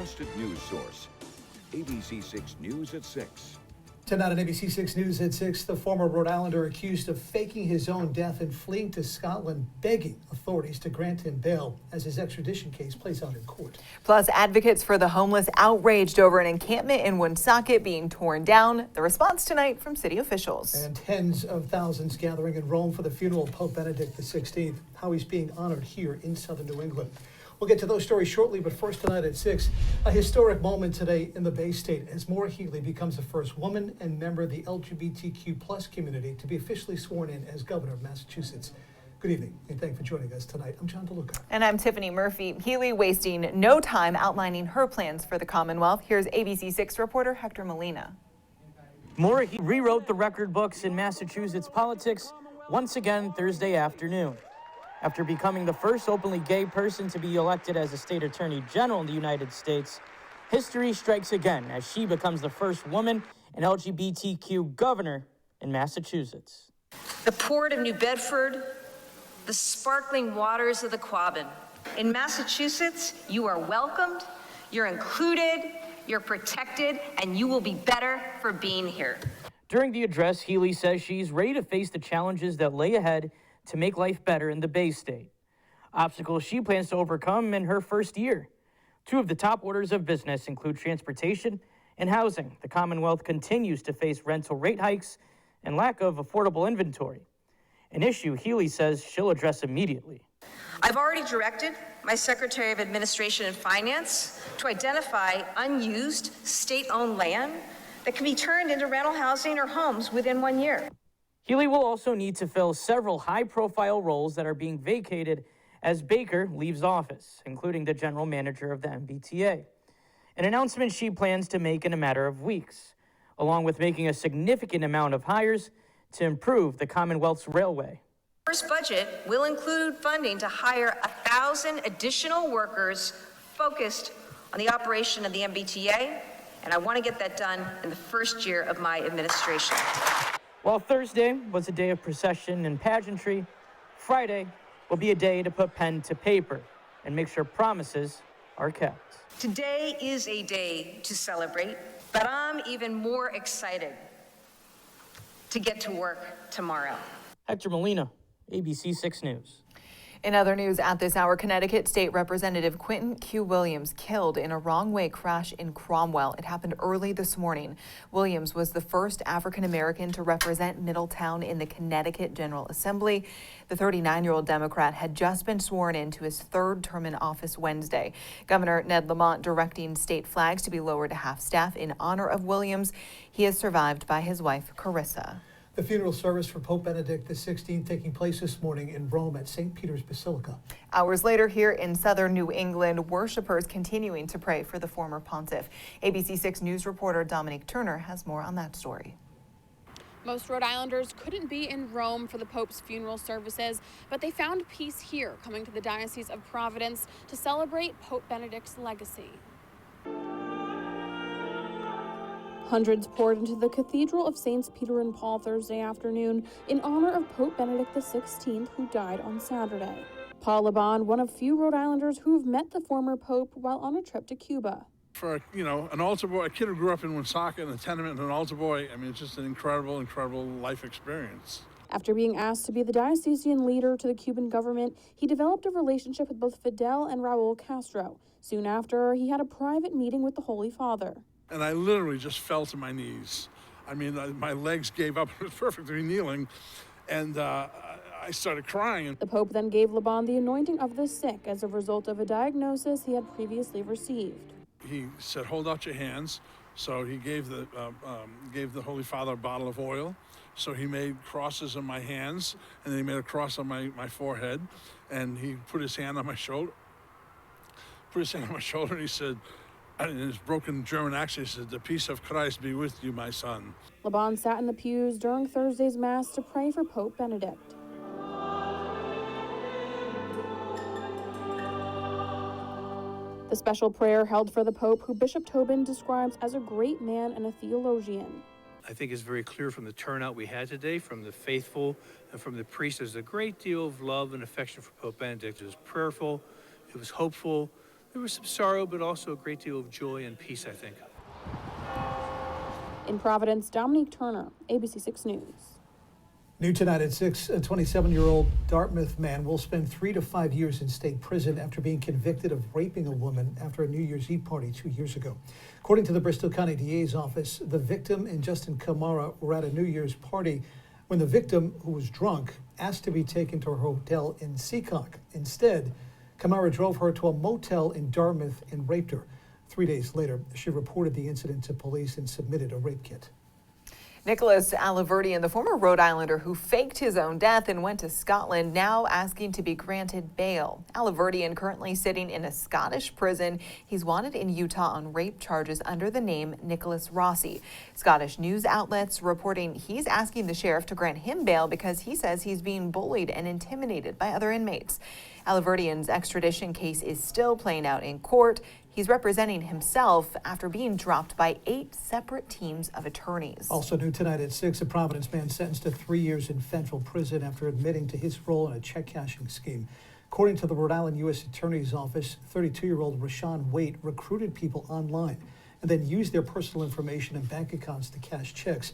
trusted news source. ABC6 News at 6. Tonight on ABC6 News at 6, the former Rhode Islander accused of faking his own death and fleeing to Scotland, begging authorities to grant him bail as his extradition case plays out in court. Plus, advocates for the homeless outraged over an encampment in Woonsocket being torn down. The response tonight from city officials. And tens of thousands gathering in Rome for the funeral of Pope Benedict XVI, how he's being honored here in southern New England. We'll get to those stories shortly, but first tonight at 6, a historic moment today in the Bay State as Maura Healey becomes the first woman and member of the LGBTQ plus community to be officially sworn in as governor of Massachusetts. Good evening, and thank you for joining us tonight. I'm John DeLuca. And I'm Tiffany Murphy. Healey wasting no time outlining her plans for the Commonwealth. Here's ABC6 reporter Hector Molina. Maura rewrote the record books in Massachusetts politics once again Thursday afternoon. After becoming the first openly gay person to be elected as a state attorney general in the United States, history strikes again as she becomes the first woman and LGBTQ governor in Massachusetts. The port of New Bedford, the sparkling waters of the Quabbin. In Massachusetts, you are welcomed, you're included, you're protected, and you will be better for being here. During the address, Healey says she's ready to face the challenges that lay ahead to make life better in the Bay State. Obstacles she plans to overcome in her first year. Two of the top orders of business include transportation and housing. The Commonwealth continues to face rental rate hikes and lack of affordable inventory, an issue Healey says she'll address immediately. I've already directed my Secretary of Administration and Finance to identify unused state-owned land that can be turned into rental housing or homes within 1 year. Healey will also need to fill several high-profile roles that are being vacated as Baker leaves office, including the general manager of the MBTA, an announcement she plans to make in a matter of weeks, along with making a significant amount of hires to improve the Commonwealth's railway. First budget will include funding to hire 1,000 additional workers focused on the operation of the MBTA, and I want to get that done in the first year of my administration. While Thursday was a day of procession and pageantry, Friday will be a day to put pen to paper and make sure promises are kept. Today is a day to celebrate, but I'm even more excited to get to work tomorrow. Hector Molina, ABC6 News. In other news at this hour, Connecticut State Representative Quentin Q. Williams killed in a wrong-way crash in Cromwell. It happened early this morning. Williams was the first African-American to represent Middletown in the Connecticut General Assembly. The 39-year-old Democrat had just been sworn into his third term in office Wednesday. Governor Ned Lamont directing state flags to be lowered to half-staff in honor of Williams. He is survived by his wife, Carissa. The funeral service for Pope Benedict XVI taking place this morning in Rome at St. Peter's Basilica. Hours later here in southern New England, worshipers continuing to pray for the former pontiff. ABC6 News reporter Dominique Turner has more on that story. Most Rhode Islanders couldn't be in Rome for the Pope's funeral services, but they found peace here, coming to the Diocese of Providence to celebrate Pope Benedict's legacy. Hundreds poured into the Cathedral of Saints Peter and Paul Thursday afternoon in honor of Pope Benedict XVI, who died on Saturday. Paul Laban, one of few Rhode Islanders who've met the former Pope while on a trip to Cuba. For, an altar boy, a kid who grew up in Woonsocket in a tenement and an altar boy, it's just an incredible life experience. After being asked to be the diocesan leader to the Cuban government, he developed a relationship with both Fidel and Raul Castro. Soon after, he had a private meeting with the Holy Father. And I literally just fell to my knees. My legs gave up. I was perfectly kneeling, and I started crying. The Pope then gave Laban the anointing of the sick as a result of a diagnosis he had previously received. He said, "Hold out your hands." So he gave the Holy Father a bottle of oil. So he made crosses on my hands, and then he made a cross on my forehead, and he put his hand on my shoulder. And he said, in his broken German accent, he said, "The peace of Christ be with you, my son." Laban sat in the pews during Thursday's Mass to pray for Pope Benedict. The special prayer held for the Pope, who Bishop Tobin describes as a great man and a theologian. I think it's very clear from the turnout we had today, from the faithful and from the priests, there's a great deal of love and affection for Pope Benedict. It was prayerful, it was hopeful. there was some sorrow, but also a great deal of joy and peace, I think. In Providence, Dominique Turner, ABC 6 News. New tonight at 6, a 27-year-old Dartmouth man will spend 3 to 5 years in state prison after being convicted of raping a woman after a New Year's Eve party 2 years ago. According to the Bristol County DA's office, the victim and Justin Kamara were at a New Year's party when the victim, who was drunk, asked to be taken to her hotel in Seacock. Instead, Kamara drove her to a motel in Dartmouth and raped her. 3 days later, she reported the incident to police and submitted a rape kit. Nicholas Aliverdian, the former Rhode Islander who faked his own death and went to Scotland, now asking to be granted bail. Aliverdian currently sitting in a Scottish prison. He's wanted in Utah on rape charges under the name Nicholas Rossi. Scottish news outlets reporting he's asking the sheriff to grant him bail because he says he's being bullied and intimidated by other inmates. Aliverdian's extradition case is still playing out in court. He's representing himself after being dropped by 8 separate teams of attorneys. Also new tonight at 6, a Providence man sentenced to 3 years in federal prison after admitting to his role in a check cashing scheme. According to the Rhode Island U.S. Attorney's Office, 32-year-old Rashawn Waite recruited people online and then used their personal information and bank accounts to cash checks.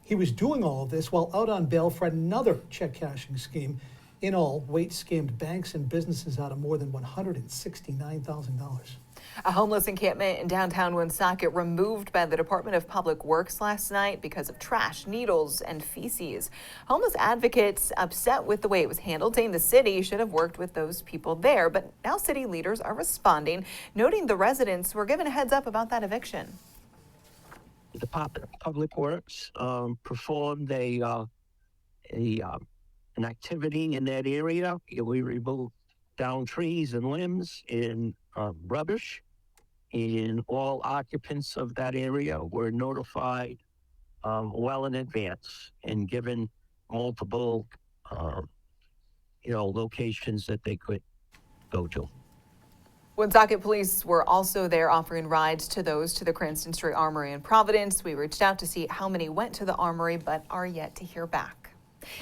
He was doing all of this while out on bail for another check cashing scheme. In all, Waite scammed banks and businesses out of more than $169,000. A homeless encampment in downtown Woonsocket removed by the Department of Public Works last night because of trash, needles, and feces. Homeless advocates upset with the way it was handled, saying the city should have worked with those people there. But now city leaders are responding, noting the residents were given a heads up about that eviction. The Department of Public Works performed an activity in that area. We removed down trees and limbs and rubbish, and all occupants of that area were notified well in advance and given multiple locations that they could go to. Woonsocket police were also there offering rides to those to the Cranston Street Armory in Providence. We reached out to see how many went to the Armory, but are yet to hear back.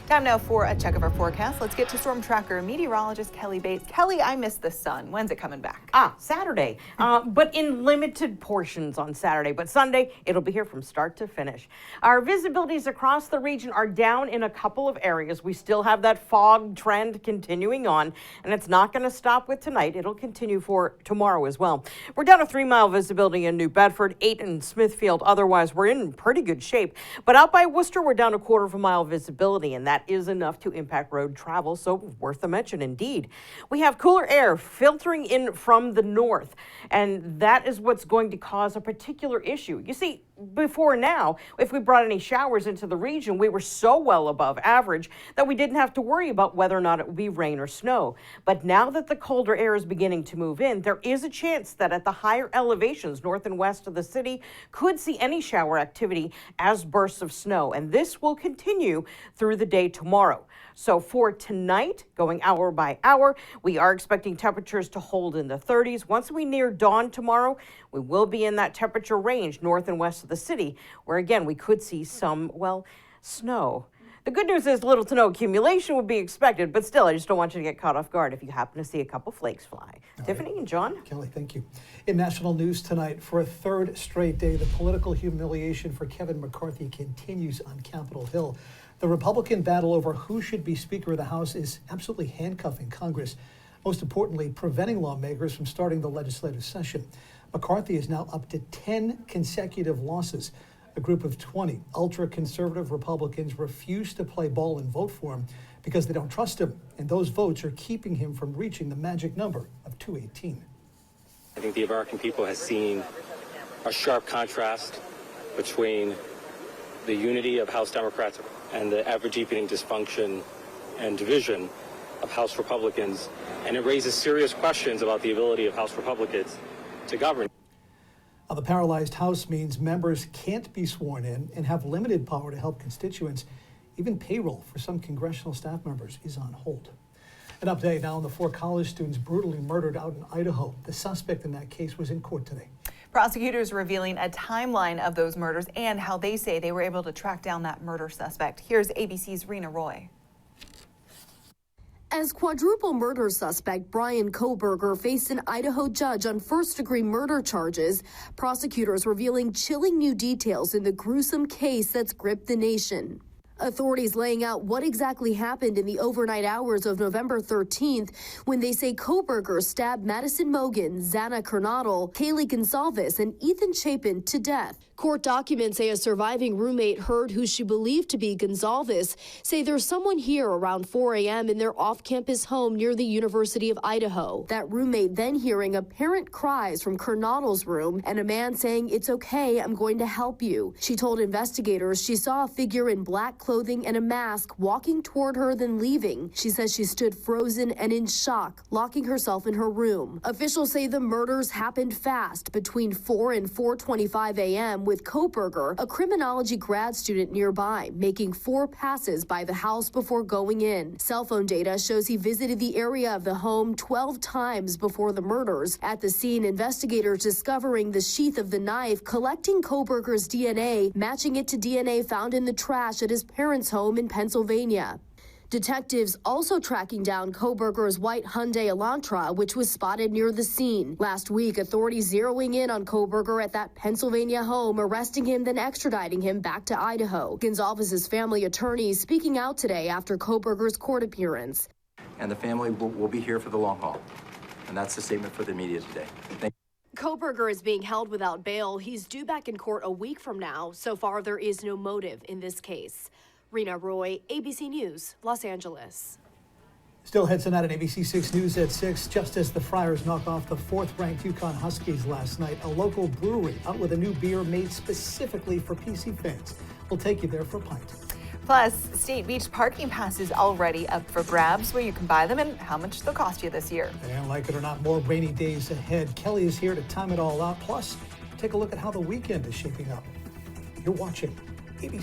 Time now for a check of our forecast. Let's get to storm tracker meteorologist Kelly Bates. Kelly, I missed the sun. When's it coming back? Saturday, but in limited portions on Saturday. But Sunday, it'll be here from start to finish. Our visibilities across the region are down in a couple of areas. We still have that fog trend continuing on, and it's not going to stop with tonight. It'll continue for tomorrow as well. We're down a 3-mile visibility in New Bedford, 8 in Smithfield. Otherwise, we're in pretty good shape. But out by Worcester, we're down a 1/4 mile visibility, and that is enough to impact road travel, so worth a mention indeed. We have cooler air filtering in from the north, and that is what's going to cause a particular issue. You see, before now, if we brought any showers into the region, we were so well above average that we didn't have to worry about whether or not it would be rain or snow. But now that the colder air is beginning to move in, there is a chance that at the higher elevations north and west of the city could see any shower activity as bursts of snow, and this will continue through the day tomorrow. So for tonight, going hour by hour, we are expecting temperatures to hold in the 30s. Once we near dawn tomorrow, we will be in that temperature range north and west of the city, where again, we could see some, snow. The good news is little to no accumulation would be expected, but still, I just don't want you to get caught off guard if you happen to see a couple flakes fly. Tiffany and John? Kelly, thank you. In national news tonight, for a 3rd straight day, the political humiliation for Kevin McCarthy continues on Capitol Hill. The Republican battle over who should be Speaker of the House is absolutely handcuffing Congress. Most importantly, preventing lawmakers from starting the legislative session. McCarthy is now up to 10 consecutive losses. A group of 20 ultra-conservative Republicans refuse to play ball and vote for him because they don't trust him, and those votes are keeping him from reaching the magic number of 218. I think the American people has seen a sharp contrast between the unity of House Democrats and the ever-deepening dysfunction and division of House Republicans, and it raises serious questions about the ability of House Republicans to govern. Now, the paralyzed House means members can't be sworn in and have limited power to help constituents. Even payroll for some congressional staff members is on hold. An update now on the 4 college students brutally murdered out in Idaho. The suspect in that case was in court today. Prosecutors revealing a timeline of those murders and how they say they were able to track down that murder suspect. Here's ABC's Rena Roy. As quadruple murder suspect Brian Kohberger faced an Idaho judge on first-degree murder charges, prosecutors revealing chilling new details in the gruesome case that's gripped the nation. Authorities laying out what exactly happened in the overnight hours of November 13th when they say Kohberger stabbed Madison Mogen, Xana Kernodle, Kaylee Gonsalves, and Ethan Chapin to death. Court documents say a surviving roommate heard who she believed to be Gonsalves say there's someone here around 4 a.m. in their off-campus home near the University of Idaho. That roommate then hearing apparent cries from Kernodle's room and a man saying, "It's okay, I'm going to help you." She told investigators she saw a figure in black clothing and a mask walking toward her, then leaving. She says she stood frozen and in shock, locking herself in her room. Officials say the murders happened fast between 4 and 4:25 a.m. with Kohberger, a criminology grad student nearby, making 4 passes by the house before going in. Cell phone data shows he visited the area of the home 12 times before the murders. At the scene, investigators discovering the sheath of the knife, collecting Kohberger's DNA, matching it to DNA found in the trash at his parents' home in Pennsylvania. Detectives also tracking down Kohberger's white Hyundai Elantra, which was spotted near the scene. Last week, authorities zeroing in on Kohberger at that Pennsylvania home, arresting him, then extraditing him back to Idaho. Gonsalves' family attorney speaking out today after Kohberger's court appearance. And the family will be here for the long haul. And that's the statement for the media today. Kohberger is being held without bail. He's due back in court a week from now. So far, there is no motive in this case. Rena Roy, ABC News, Los Angeles. Still heads tonight on ABC 6 News at 6. Just as the Friars knock off the 4th-ranked Yukon Huskies last night, a local brewery out with a new beer made specifically for PC fans. We'll take you there for a pint. Plus, State Beach parking passes already up for grabs, where you can buy them and how much they'll cost you this year. And like it or not, more rainy days ahead. Kelly is here to time it all out. Plus, take a look at how the weekend is shaping up. You're watching